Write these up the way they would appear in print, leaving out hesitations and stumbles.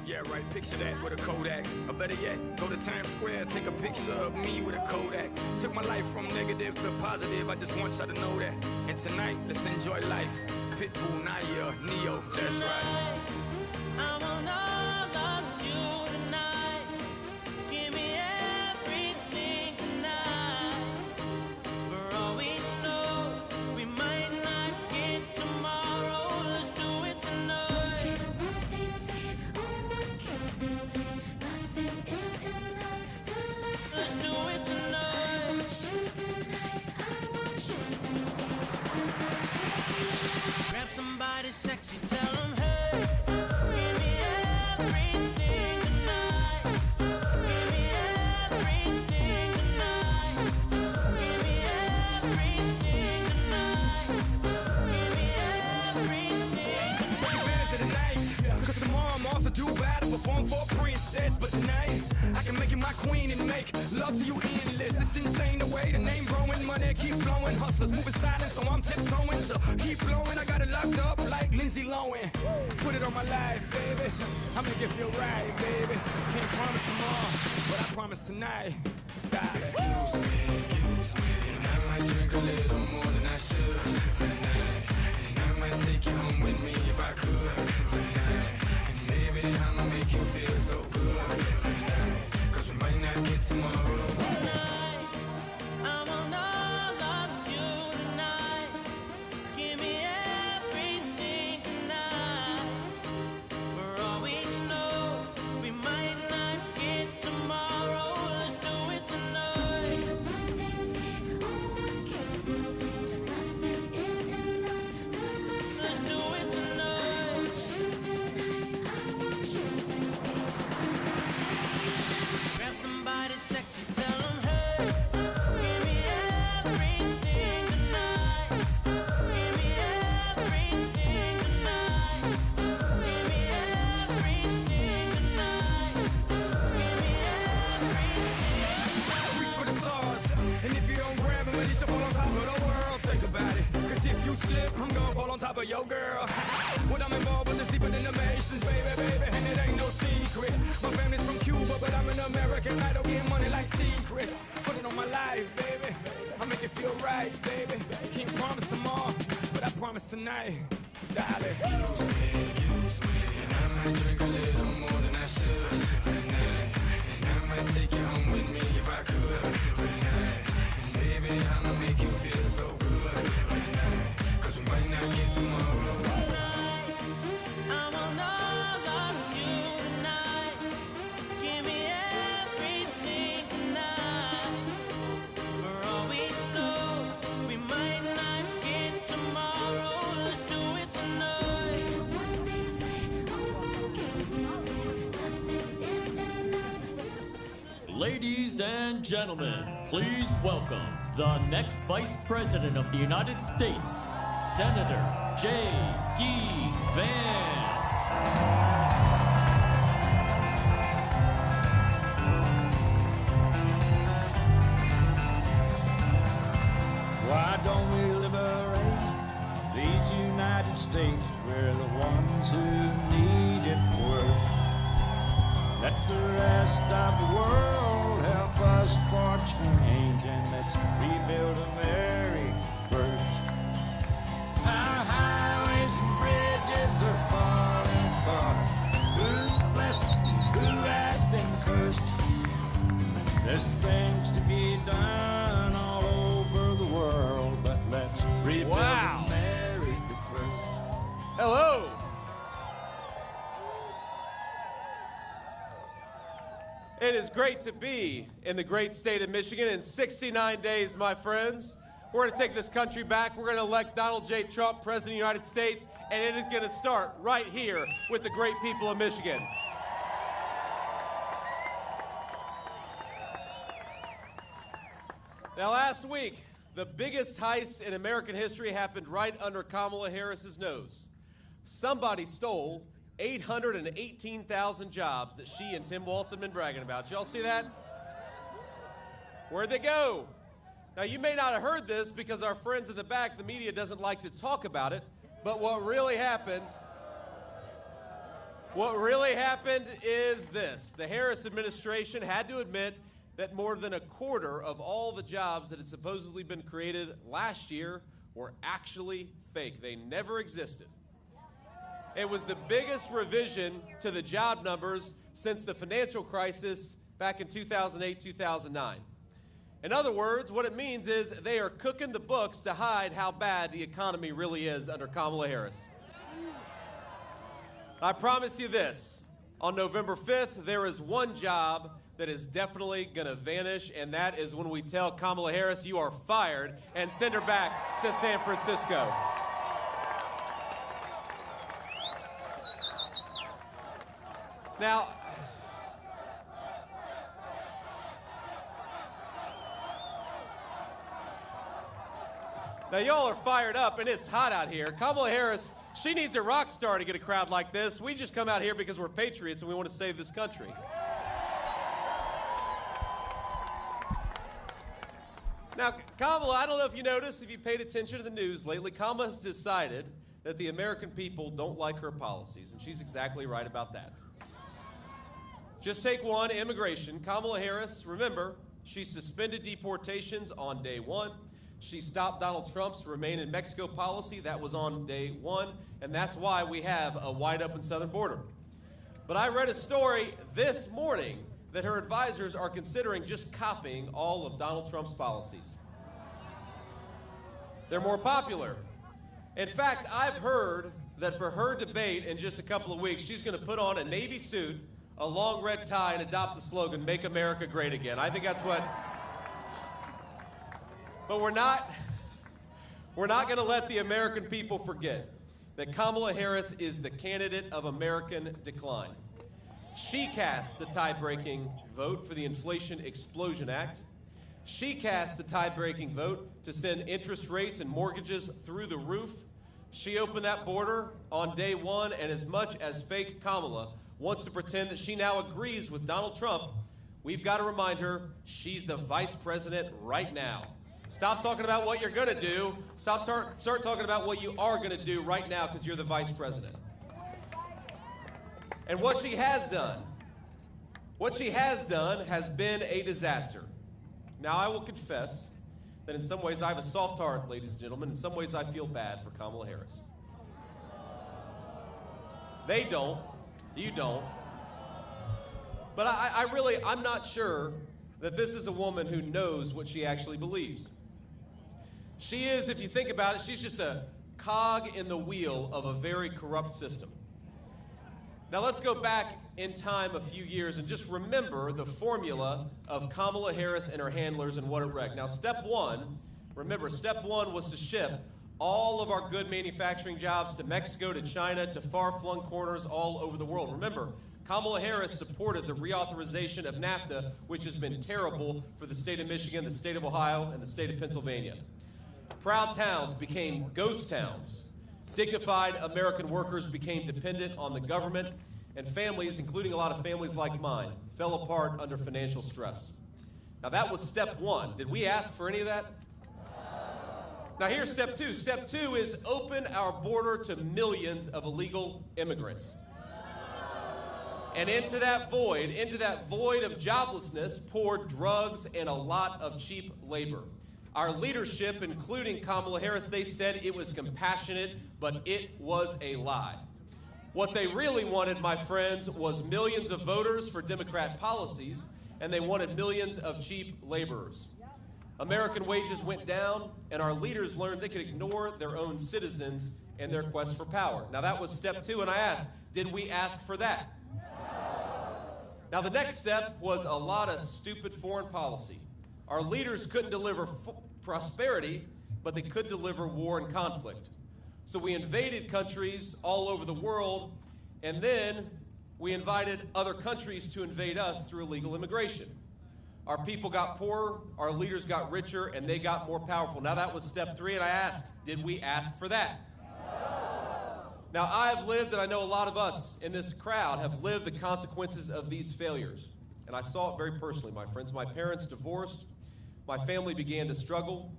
Yeah, right, picture that with a Kodak. Or better yet, go to Times Square, take a picture of me with a Kodak. Took my life from negative to positive, I just want y'all to know that. And tonight, let's enjoy life. Pitbull, Naya, Neo, that's right. I want all of you tonight. Give me everything tonight. For all we know, we might not get tomorrow. Let's do it tonight. What they say, oh, what kills them? Nothing is enough to live. Let's do it tonight. I want you tonight. Grab somebody sexy, tell them, hey, give me everything tonight. Give me everything tonight. Give me everything tonight. Give me everything Take tonight. advantage of the night, cause tomorrow I'm off to Dubai to perform for a princess. But tonight, I can make you my queen and make love to you endless. It's insane the way the name growing, money keep flowing. Hustlers moving silent, so I'm tiptoeing. So keep blowing, I got it locked up like Lindsay Lohan. Put it on my life, baby. I'm gonna give you a ride, baby. Can't promise tomorrow, but I promise tonight. Excuse me, and I might drink a little more than I should tonight. And I might take you home with me if I could tonight. And baby, I'ma make you feel so good tonight. Cause we might not get tomorrow. Tonight, I want all of you tonight. Give me everything tonight. For all we know, we might not get tomorrow. Let's do it tonight. What they say, oh, what kills them? Nothing is enough to live. Let's do it tonight. I want you Grab somebody sexy, tell them, hey, give me everything tonight. Give me everything tonight. Give me everything tonight. Give me everything. Reach for the stars, and if you don't grab them, at least you fall on top of the world. Think about it, cause if you slip, I'm gonna fall on top of your girl. What I'm involved with is deeper than the Masons, baby, and it ain't no secret. My family's from Cuba, but I'm an American. I don't get money like secrets. Put it on my life, baby. I make it feel right, baby. Can't promise tomorrow, but I promise tonight, darling. Excuse me, and I might drink a little more than I should tonight. And I might take you home with me if I could tonight. And baby, I'ma make you feel so good tonight. Cause we might not get tomorrow. Tonight, I want all of you tonight. Give me everything tonight. For all we know, we might not get tomorrow. Let's do it tonight. what they say, oh, what kills them? Nothing is enough. Ladies and gentlemen, please welcome the next Vice President of the United States, Senator JD Vance. Why don't we liberate these United States? We're the ones who need it worst. Let the rest of the world help us for change, and let's rebuild America first. Our highways and bridges are falling apart. Who's blessed and who has been cursed? There's things to be done all over the world, but let's rebuild America first. Hello. It is great to be in the great state of Michigan in 69 days, my friends. We're going to take this country back. We're going to elect Donald J. Trump, President of the United States, and it is going to start right here with the great people of Michigan. Now, last week, the biggest heist in American history happened right under Kamala Harris's nose. Somebody stole 818,000 jobs that she and Tim Walz have been bragging about. Y'all see that? Where'd they go? Now, you may not have heard this because our friends in the back, the media, doesn't like to talk about it, but what really happened What really happened is this. The Harris administration had to admit that more than a quarter of all the jobs that had supposedly been created last year were actually fake. They never existed. It was the biggest revision to the job numbers since the financial crisis back in 2008, 2009. In other words, what it means is they are cooking the books to hide how bad the economy really is under Kamala Harris. I promise you this, on November 5th, there is one job that is definitely gonna vanish, and that is when we tell Kamala Harris, you are fired, and send her back to San Francisco. Now, y'all are fired up, and it's hot out here. Kamala Harris, she needs a rock star to get a crowd like this. We just come out here because we're patriots and we want to save this country. Now, Kamala, I don't know if you noticed, if you paid attention to the news lately, Kamala has decided that the American people don't like her policies, and she's exactly right about that. Just take one, immigration. Kamala Harris, remember, she suspended deportations on day one. She stopped Donald Trump's Remain in Mexico policy. That was on day one, and that's why we have a wide open southern border. But I read a story this morning that her advisors are considering just copying all of Donald Trump's policies. They're more popular. In fact, I've heard that for her debate in just a couple of weeks, she's going to put on a Navy suit, a long red tie, and adopt the slogan, "Make America Great Again." I think that's what... But we're not going to let the American people forget that Kamala Harris is the candidate of American decline. She cast the tie-breaking vote for the Inflation Explosion Act. She cast the tie-breaking vote to send interest rates and mortgages through the roof. She opened that border on day one, and as much as fake Kamala wants to pretend that she now agrees with Donald Trump, we've got to remind her she's the vice president right now. Stop talking about what you're going to do. Start talking about what you are going to do right now because you're the vice president. And what she has done has been a disaster. Now, I will confess that in some ways I have a soft heart, ladies and gentlemen. In some ways I feel bad for Kamala Harris. They don't. You don't. But I'm not sure that this is a woman who knows what she actually believes. She is, if you think about it, she's just a cog in the wheel of a very corrupt system. Now let's go back in time a few years and just remember the formula of Kamala Harris and her handlers and what it wrecked. Now step one was to ship all of our good manufacturing jobs to Mexico, to China, to far-flung corners all over the world. Remember, Kamala Harris supported the reauthorization of NAFTA, which has been terrible for the state of Michigan, the state of Ohio, and the state of Pennsylvania. Proud towns became ghost towns. Dignified American workers became dependent on the government, and families, including a lot of families like mine, fell apart under financial stress. Now that was step one. Did we ask for any of that? Now here's step two. Step two is open our border to millions of illegal immigrants. And into that void of joblessness, poured drugs and a lot of cheap labor. Our leadership, including Kamala Harris, they said it was compassionate, but it was a lie. What they really wanted, my friends, was millions of voters for Democrat policies, and they wanted millions of cheap laborers. American wages went down, and our leaders learned they could ignore their own citizens in their quest for power. Now that was step two, and I asked, did we ask for that? Now the next step was a lot of stupid foreign policy. Our leaders couldn't deliver prosperity, but they could deliver war and conflict. So we invaded countries all over the world, and then we invited other countries to invade us through illegal immigration. Our people got poorer, our leaders got richer, and they got more powerful. Now that was step three, and I asked, did we ask for that? Now I've lived, and I know a lot of us in this crowd have lived the consequences of these failures. And I saw it very personally, my friends. My parents divorced. My family began to struggle.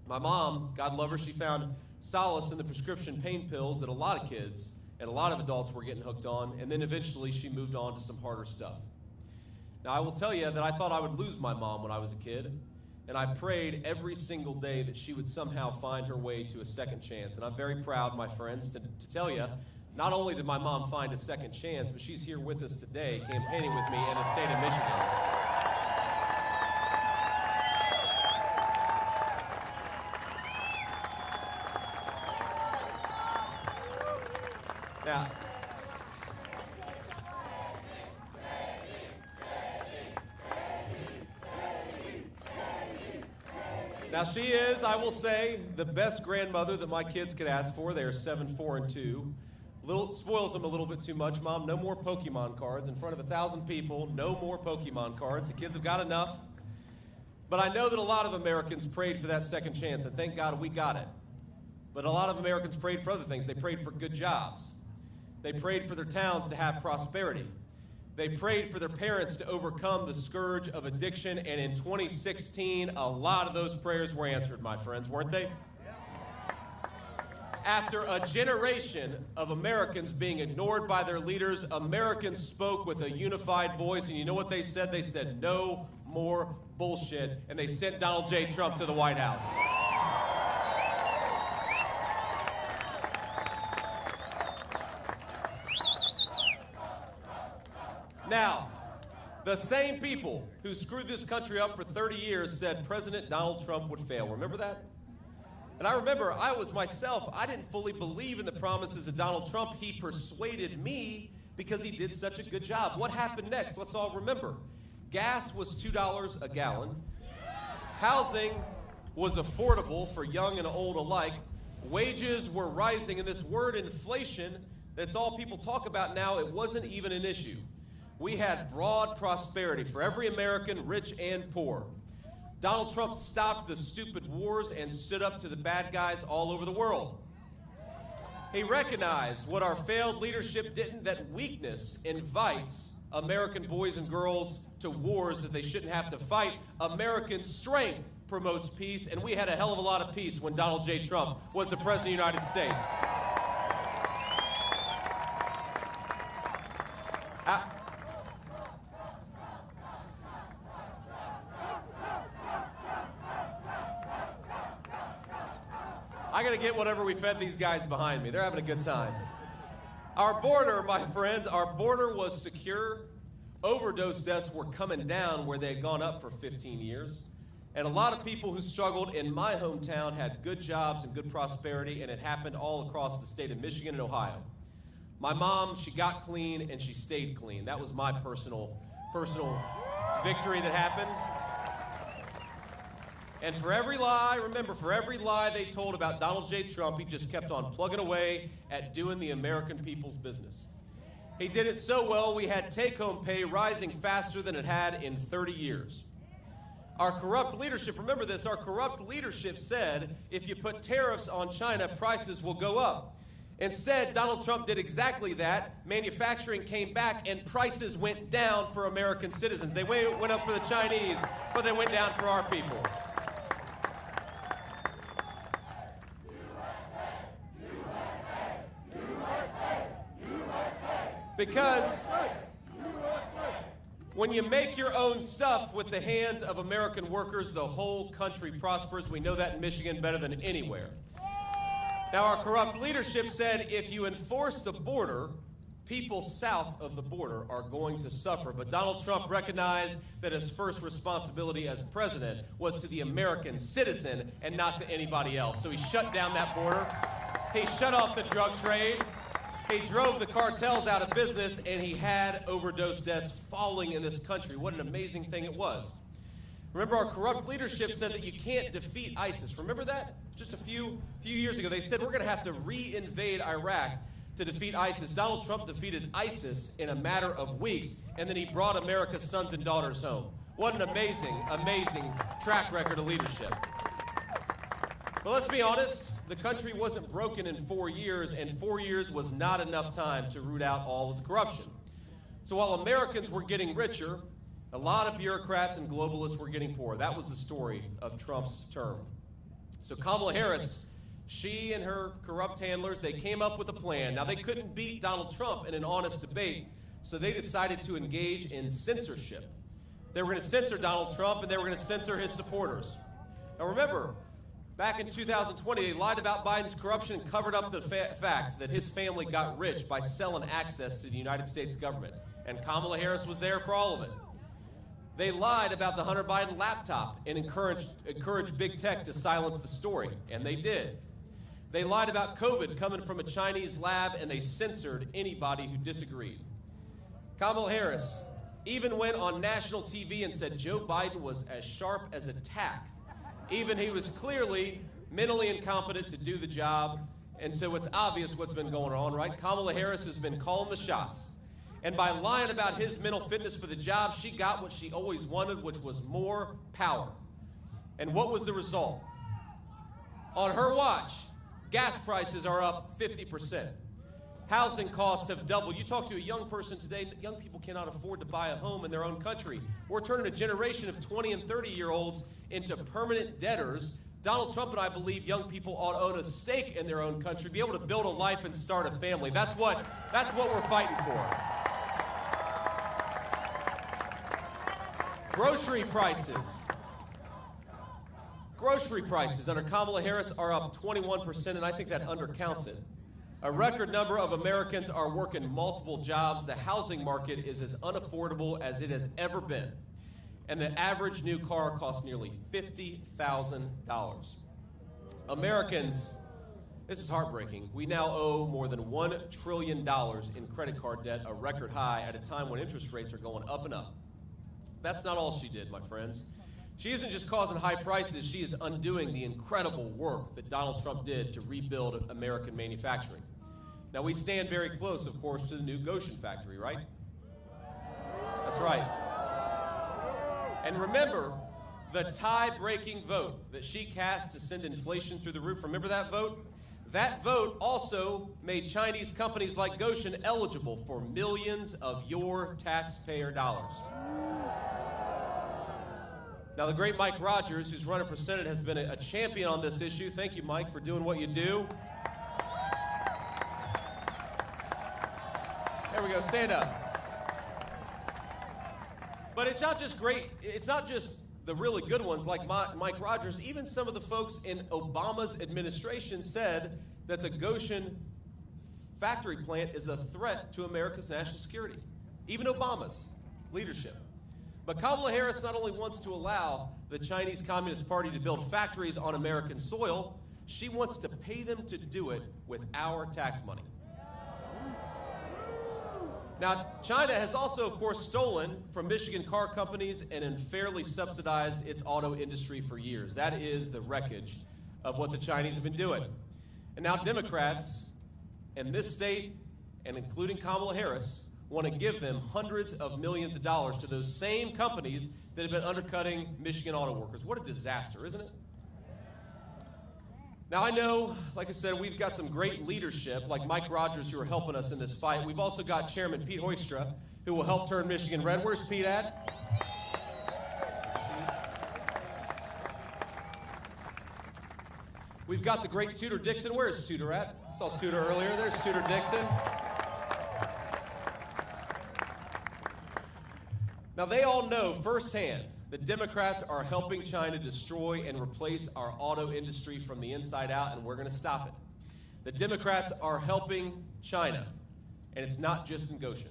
My mom, God love her, she found solace in the prescription pain pills that a lot of kids and a lot of adults were getting hooked on, and then eventually she moved on to some harder stuff. Now, I will tell you that I thought I would lose my mom when I was a kid, and I prayed every single day that she would somehow find her way to a second chance. And I'm very proud, my friends, to tell you, not only did my mom find a second chance, but she's here with us today, campaigning with me in the state of Michigan. Now she is, I will say, the best grandmother that my kids could ask for. They are 7, 4, and 2. Spoils them a little bit too much. Mom, no more Pokemon cards in front of 1,000 people. No more Pokemon cards. The kids have got enough. But I know that a lot of Americans prayed for that second chance, and thank God we got it. But a lot of Americans prayed for other things. They prayed for good jobs. They prayed for their towns to have prosperity. They prayed for their parents to overcome the scourge of addiction, and in 2016, a lot of those prayers were answered, my friends, weren't they? After a generation of Americans being ignored by their leaders, Americans spoke with a unified voice, and you know what they said? They said, no more bullshit, and they sent Donald J. Trump to the White House. Now, the same people who screwed this country up for 30 years said President Donald Trump would fail. Remember that? And I remember I was myself, I didn't fully believe in the promises of Donald Trump. He persuaded me because he did such a good job. What happened next? Let's all remember. Gas was $2 a gallon. Housing was affordable for young and old alike. Wages were rising, and this word inflation, that's all people talk about now, it wasn't even an issue. We had broad prosperity for every American, rich and poor. Donald Trump stopped the stupid wars and stood up to the bad guys all over the world. He recognized what our failed leadership didn't, that weakness invites American boys and girls to wars that they shouldn't have to fight. American strength promotes peace, and we had a hell of a lot of peace when Donald J. Trump was the President of the United States. I gotta get whatever we fed these guys behind me. They're having a good time. Our border, my friends, our border was secure. Overdose deaths were coming down where they had gone up for 15 years. And a lot of people who struggled in my hometown had good jobs and good prosperity, and it happened all across the state of Michigan and Ohio. My mom, she got clean and she stayed clean. That was my personal victory that happened. And for every lie, remember, for every lie they told about Donald J. Trump, he just kept on plugging away at doing the American people's business. He did it so well, we had take-home pay rising faster than it had in 30 years. Our corrupt leadership, remember this, our corrupt leadership said, if you put tariffs on China, prices will go up. Instead, Donald Trump did exactly that. Manufacturing came back and prices went down for American citizens. They went up for the Chinese, but they went down for our people. Because when you make your own stuff with the hands of American workers, the whole country prospers. We know that in Michigan better than anywhere. Now, our corrupt leadership said if you enforce the border, people south of the border are going to suffer. But Donald Trump recognized that his first responsibility as president was to the American citizen and not to anybody else. So he shut down that border. He shut off the drug trade. He drove the cartels out of business, and he had overdose deaths falling in this country. What an amazing thing it was. Remember, our corrupt leadership said that you can't defeat ISIS. Remember that? Just a few years ago, they said we're going to have to re-invade Iraq to defeat ISIS. Donald Trump defeated ISIS in a matter of weeks, and then he brought America's sons and daughters home. What an amazing, amazing track record of leadership. But let's be honest, the country wasn't broken in 4 years, and 4 years was not enough time to root out all of the corruption. So while Americans were getting richer, a lot of bureaucrats and globalists were getting poorer. That was the story of Trump's term. So Kamala Harris, She and her corrupt handlers, they came up with a plan. Now, they couldn't beat Donald Trump in an honest debate, so they decided to engage in censorship. They were going to censor Donald Trump, and they were going to censor his supporters. Now, remember, back in 2020, they lied about Biden's corruption and covered up the fact that his family got rich by selling access to the United States government, and Kamala Harris was there for all of it. They lied about the Hunter Biden laptop and encouraged big tech to silence the story, and they did. They lied about COVID coming from a Chinese lab, and they censored anybody who disagreed. Kamala Harris even went on national TV and said Joe Biden was as sharp as a tack. Even he was clearly mentally incompetent to do the job, and so it's obvious what's been going on, right? Kamala Harris has been calling the shots. And by lying about his mental fitness for the job, she got what she always wanted, which was more power. And what was the result? On her watch, gas prices are up 50%. Housing costs have doubled. You talk to a young person today, young people cannot afford to buy a home in their own country. We're turning a generation of 20 and 30-year-olds into permanent debtors. Donald Trump and I believe young people ought to own a stake in their own country, be able to build a life and start a family. That's what we're fighting for. Grocery prices. Grocery prices under Kamala Harris are up 21%, and I think that undercounts it. A record number of Americans are working multiple jobs. The housing market is as unaffordable as it has ever been. And the average new car costs nearly $50,000. Americans, this is heartbreaking. We now owe more than $1 trillion in credit card debt, a record high at a time when interest rates are going up and up. That's not all she did, my friends. She isn't just causing high prices, she is undoing the incredible work that Donald Trump did to rebuild American manufacturing. Now, we stand very close, of course, to the new Goshen factory, right? That's right. And remember, the tie-breaking vote that she cast to send inflation through the roof, remember that vote? That vote also made Chinese companies like Goshen eligible for millions of your taxpayer dollars. Now, the great Mike Rogers, who's running for Senate, has been a champion on this issue. Thank you, Mike, for doing what you do. There we go, stand up. But it's not just great, it's not just the really good ones like Mike Rogers. Even some of the folks in Obama's administration said that the Goshen factory plant is a threat to America's national security. Even Obama's leadership. But Kamala Harris not only wants to allow the Chinese Communist Party to build factories on American soil, she wants to pay them to do it with our tax money. Now, China has also, of course, stolen from Michigan car companies and unfairly subsidized its auto industry for years. That is the wreckage of what the Chinese have been doing. And now Democrats in this state, and including Kamala Harris, want to give them hundreds of millions of dollars to those same companies that have been undercutting Michigan auto workers. What a disaster, isn't it? Now, I know, like I said, we've got some great leadership, like Mike Rogers, who are helping us in this fight. We've also got Chairman Pete Hoekstra, who will help turn Michigan red. Where's Pete at? We've got the great Tudor Dixon. Where's Tudor at? I saw Tudor earlier. There's Tudor Dixon. Now, they all know firsthand that Democrats are helping China destroy and replace our auto industry from the inside out, and we're going to stop it. The Democrats are helping China, and it's not just in Goshen,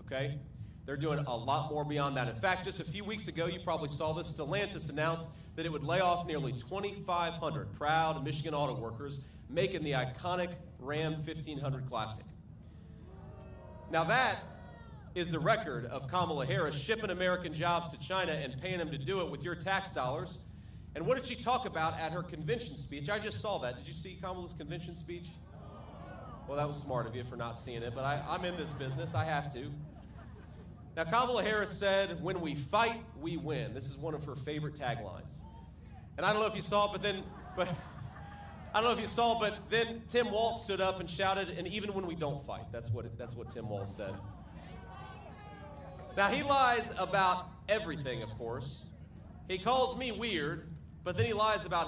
okay? They're doing a lot more beyond that. In fact, just a few weeks ago, you probably saw this, Stellantis announced that it would lay off nearly 2,500 proud Michigan auto workers, making the iconic Ram 1500 Classic. Now that is the record of Kamala Harris shipping American jobs to China and paying them to do it with your tax dollars. And what did she talk about at her convention speech? I just saw that. Did you see Kamala's convention speech? Well, that was smart of you for not seeing it, but I'm in this business. I have to. Now, Kamala Harris said, "When we fight, we win." This is one of her favorite taglines. And I don't know if you saw it, but then Tim Walz stood up and shouted, "And even when we don't fight." That's what Tim Walz said. Now, he lies about everything, of course. He calls me weird, but then he lies about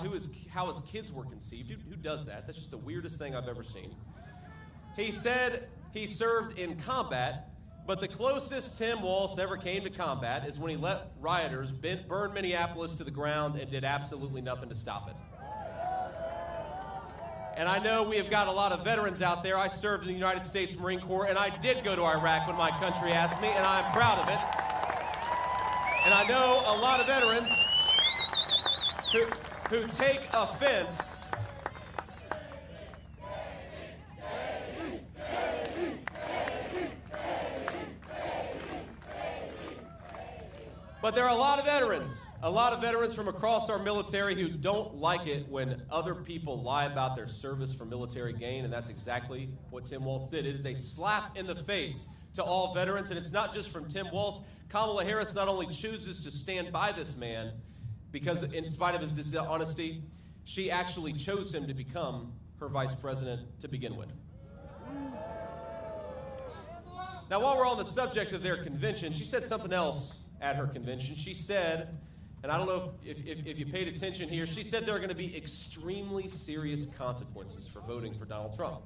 how his kids were conceived. Who does that? That's just the weirdest thing I've ever seen. He said he served in combat, but the closest Tim Walz ever came to combat is when he let rioters burn Minneapolis to the ground and did absolutely nothing to stop it. And I know we have got a lot of veterans out there. I served in the United States Marine Corps, and I did go to Iraq when my country asked me, and I'm proud of it. And I know a lot of veterans who take offense but there are a lot of veterans from across our military who don't like it when other people lie about their service for military gain, and that's exactly what Tim Walz did. It is a slap in the face to all veterans, and it's not just from Tim Walz. Kamala Harris not only chooses to stand by this man because in spite of his dishonesty, she actually chose him to become her vice president to begin with. Now, while we're on the subject of their convention, she said something else at her convention. She said, and I don't know if you paid attention here, she said there are going to be extremely serious consequences for voting for Donald Trump.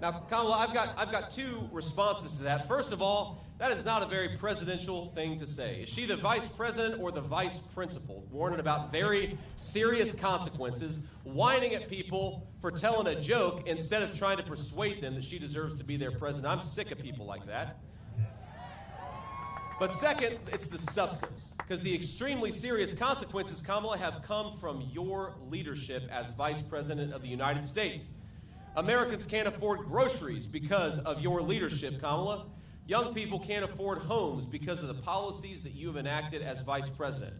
Now, Kamala, I've got two responses to that. First of all, that is not a very presidential thing to say. Is she the vice president or the vice principal, warning about very serious consequences, whining at people for telling a joke instead of trying to persuade them that she deserves to be their president? I'm sick of people like that. But second, it's the substance, because the extremely serious consequences, Kamala, have come from your leadership as vice president of the United States. Americans can't afford groceries because of your leadership, Kamala. Young people can't afford homes because of the policies that you have enacted as vice president.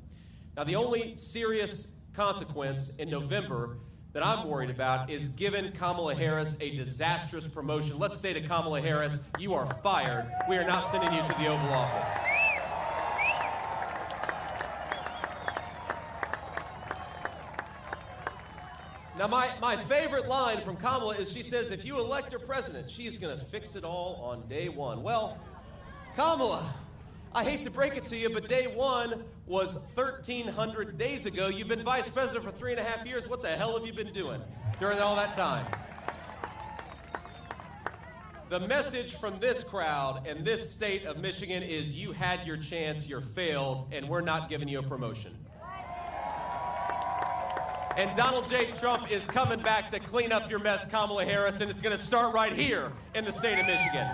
Now, the only serious consequence in November that I'm worried about is giving Kamala Harris a disastrous promotion. Let's say to Kamala Harris, you are fired. We are not sending you to the Oval Office. Now, my favorite line from Kamala is she says, if you elect her president, she is going to fix it all on day one. Well, Kamala, I hate to break it to you, but day one was 1,300 days ago. You've been vice president for 3.5 years. What the hell have you been doing during all that time? The message from this crowd and this state of Michigan is you had your chance, you failed, and we're not giving you a promotion. And Donald J. Trump is coming back to clean up your mess, Kamala Harris, and it's going to start right here in the state of Michigan.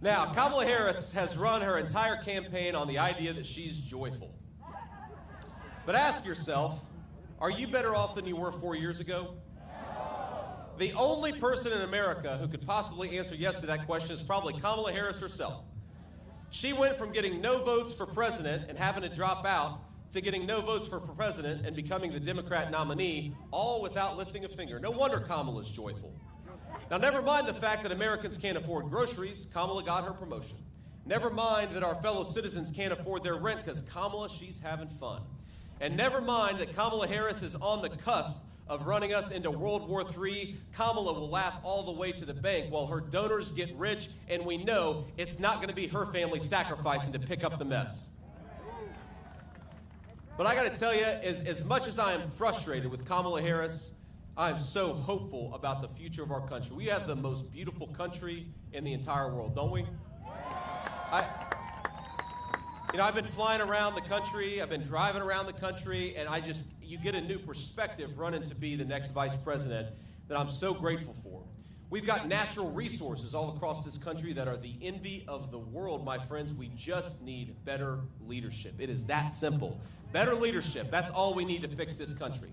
Now, Kamala Harris has run her entire campaign on the idea that she's joyful. But ask yourself, are you better off than you were 4 years ago? The only person in America who could possibly answer yes to that question is probably Kamala Harris herself. She went from getting no votes for president and having to drop out to getting no votes for president and becoming the Democrat nominee, all without lifting a finger. No wonder Kamala's joyful. Now, never mind the fact that Americans can't afford groceries, Kamala got her promotion. Never mind that our fellow citizens can't afford their rent because Kamala, she's having fun. And never mind that Kamala Harris is on the cusp of running us into World War III. Kamala will laugh all the way to the bank while her donors get rich, and we know it's not going to be her family sacrificing to pick up the mess. But I got to tell you, as much as I am frustrated with Kamala Harris, I am so hopeful about the future of our country. We have the most beautiful country in the entire world, don't we? I've been flying around the country, I've been driving around the country, and you get a new perspective running to be the next vice president that I'm so grateful for. We've got natural resources all across this country that are the envy of the world, my friends. We just need better leadership. It is that simple. Better leadership, that's all we need to fix this country.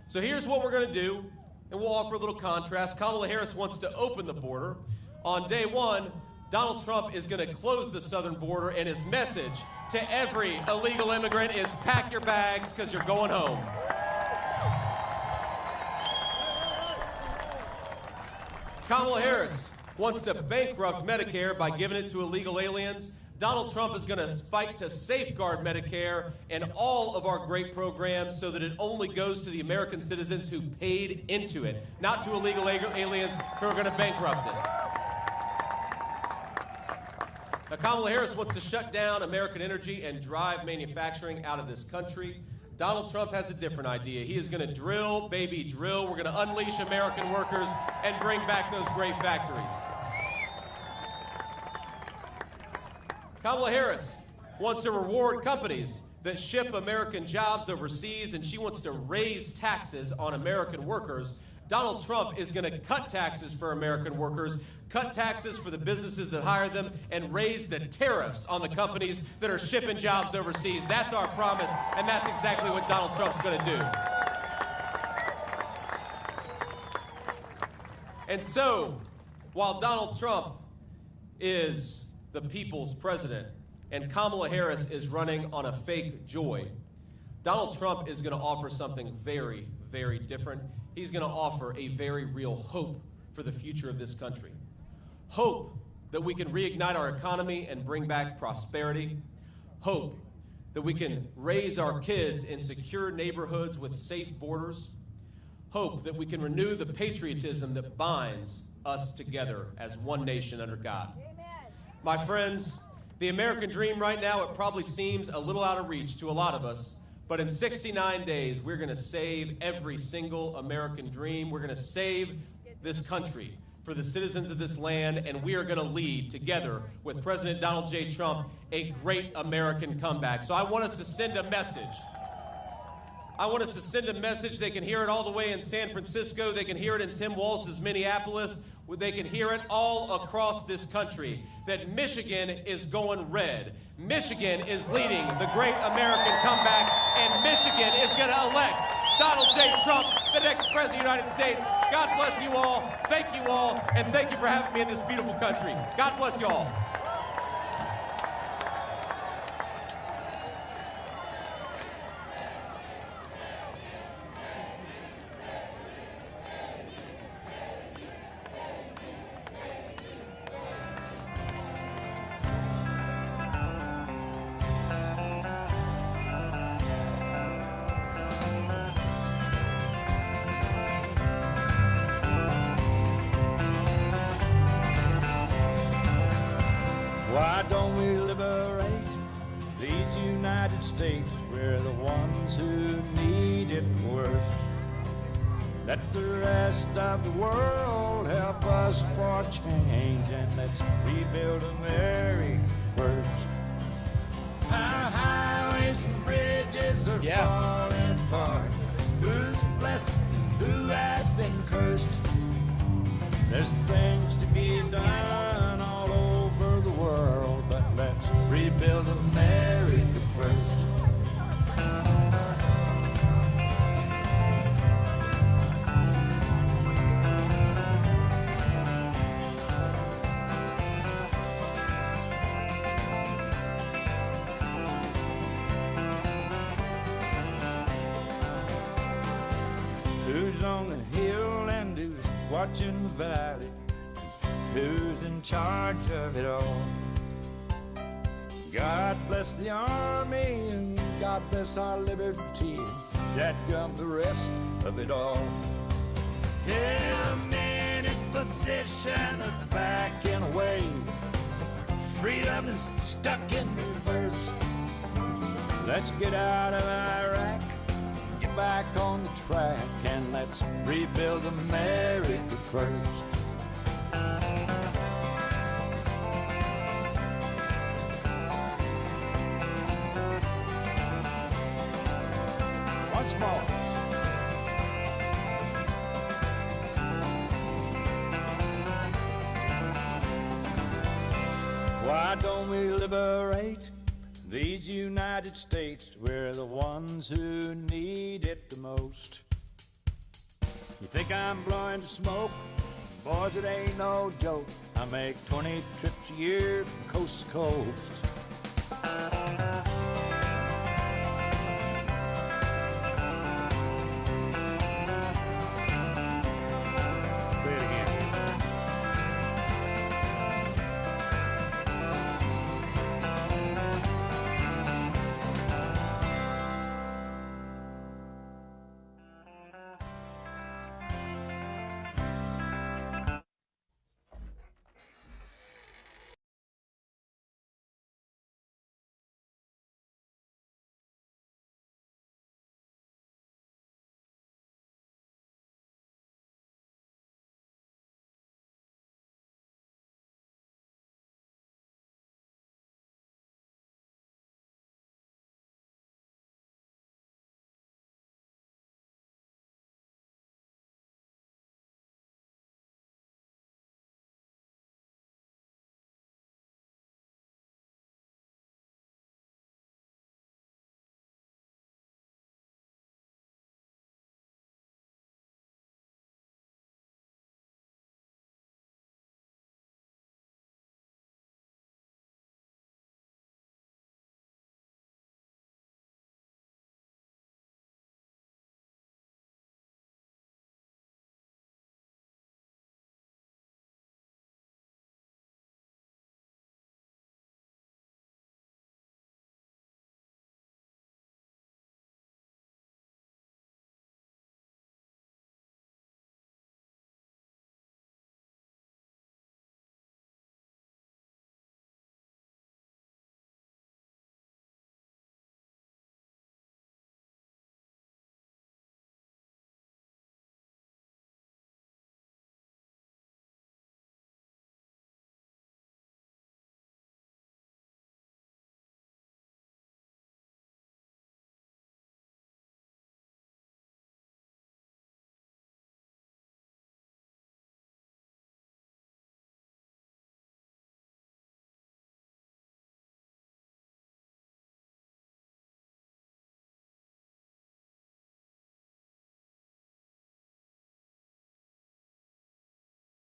So here's what we're going to do, and we'll offer a little contrast. Kamala Harris wants to open the border. On day one, Donald Trump is going to close the southern border, and his message to every illegal immigrant is pack your bags because you're going home. Kamala Harris wants to bankrupt Medicare by giving it to illegal aliens. Donald Trump is going to fight to safeguard Medicare and all of our great programs so that it only goes to the American citizens who paid into it, not to illegal aliens who are going to bankrupt it. Now, Kamala Harris wants to shut down American energy and drive manufacturing out of this country. Donald Trump has a different idea. He is going to drill, baby, drill. We're going to unleash American workers and bring back those great factories. Kamala Harris wants to reward companies that ship American jobs overseas, and she wants to raise taxes on American workers. Donald Trump is going to cut taxes for American workers, cut taxes for the businesses that hire them, and raise the tariffs on the companies that are shipping jobs overseas. That's our promise, and that's exactly what Donald Trump's going to do. And so, while Donald Trump is the people's president and Kamala Harris is running on a fake joy, Donald Trump is going to offer something very, very different. He's going to offer a very real hope for the future of this country. Hope that we can reignite our economy and bring back prosperity. Hope that we can raise our kids in secure neighborhoods with safe borders. Hope that we can renew the patriotism that binds us together as one nation under God. My friends, the American dream right now, it probably seems a little out of reach to a lot of us, but in 69 days, we're going to save every single American dream. We're going to save this country for the citizens of this land, and we are going to lead, together with President Donald J. Trump, a great American comeback. So I want us to send a message. I want us to send a message. They can hear it all the way in San Francisco. They can hear it in Tim Walz's Minneapolis. They can hear it all across this country, that Michigan is going red. Michigan is leading the great American comeback, and Michigan is going to elect Donald J. Trump, the next president of the United States. God bless you all, and thank you for having me in this beautiful country. God bless you all. Why don't we liberate these United States? We're the ones who need it worst. Let the rest of the world help us for change, and let's rebuild America first. Our highways and bridges are falling apart. Who's blessed and who has been cursed? There's things to be done all over the world, but let's rebuild America first. Who's on the hill and who's watching the valley? Who's in charge of it all? God bless the army and God bless our liberty. That comes the rest of it all. Yeah, men in position are backing away. Freedom is stuck in reverse. Let's get out of Iraq, get back on the track, and let's rebuild America first. Once more. Why don't we liberate these United States? We're the ones who need it the most. You think I'm blowing smoke? Boys, it ain't no joke. I make 20 trips a year from coast to coast.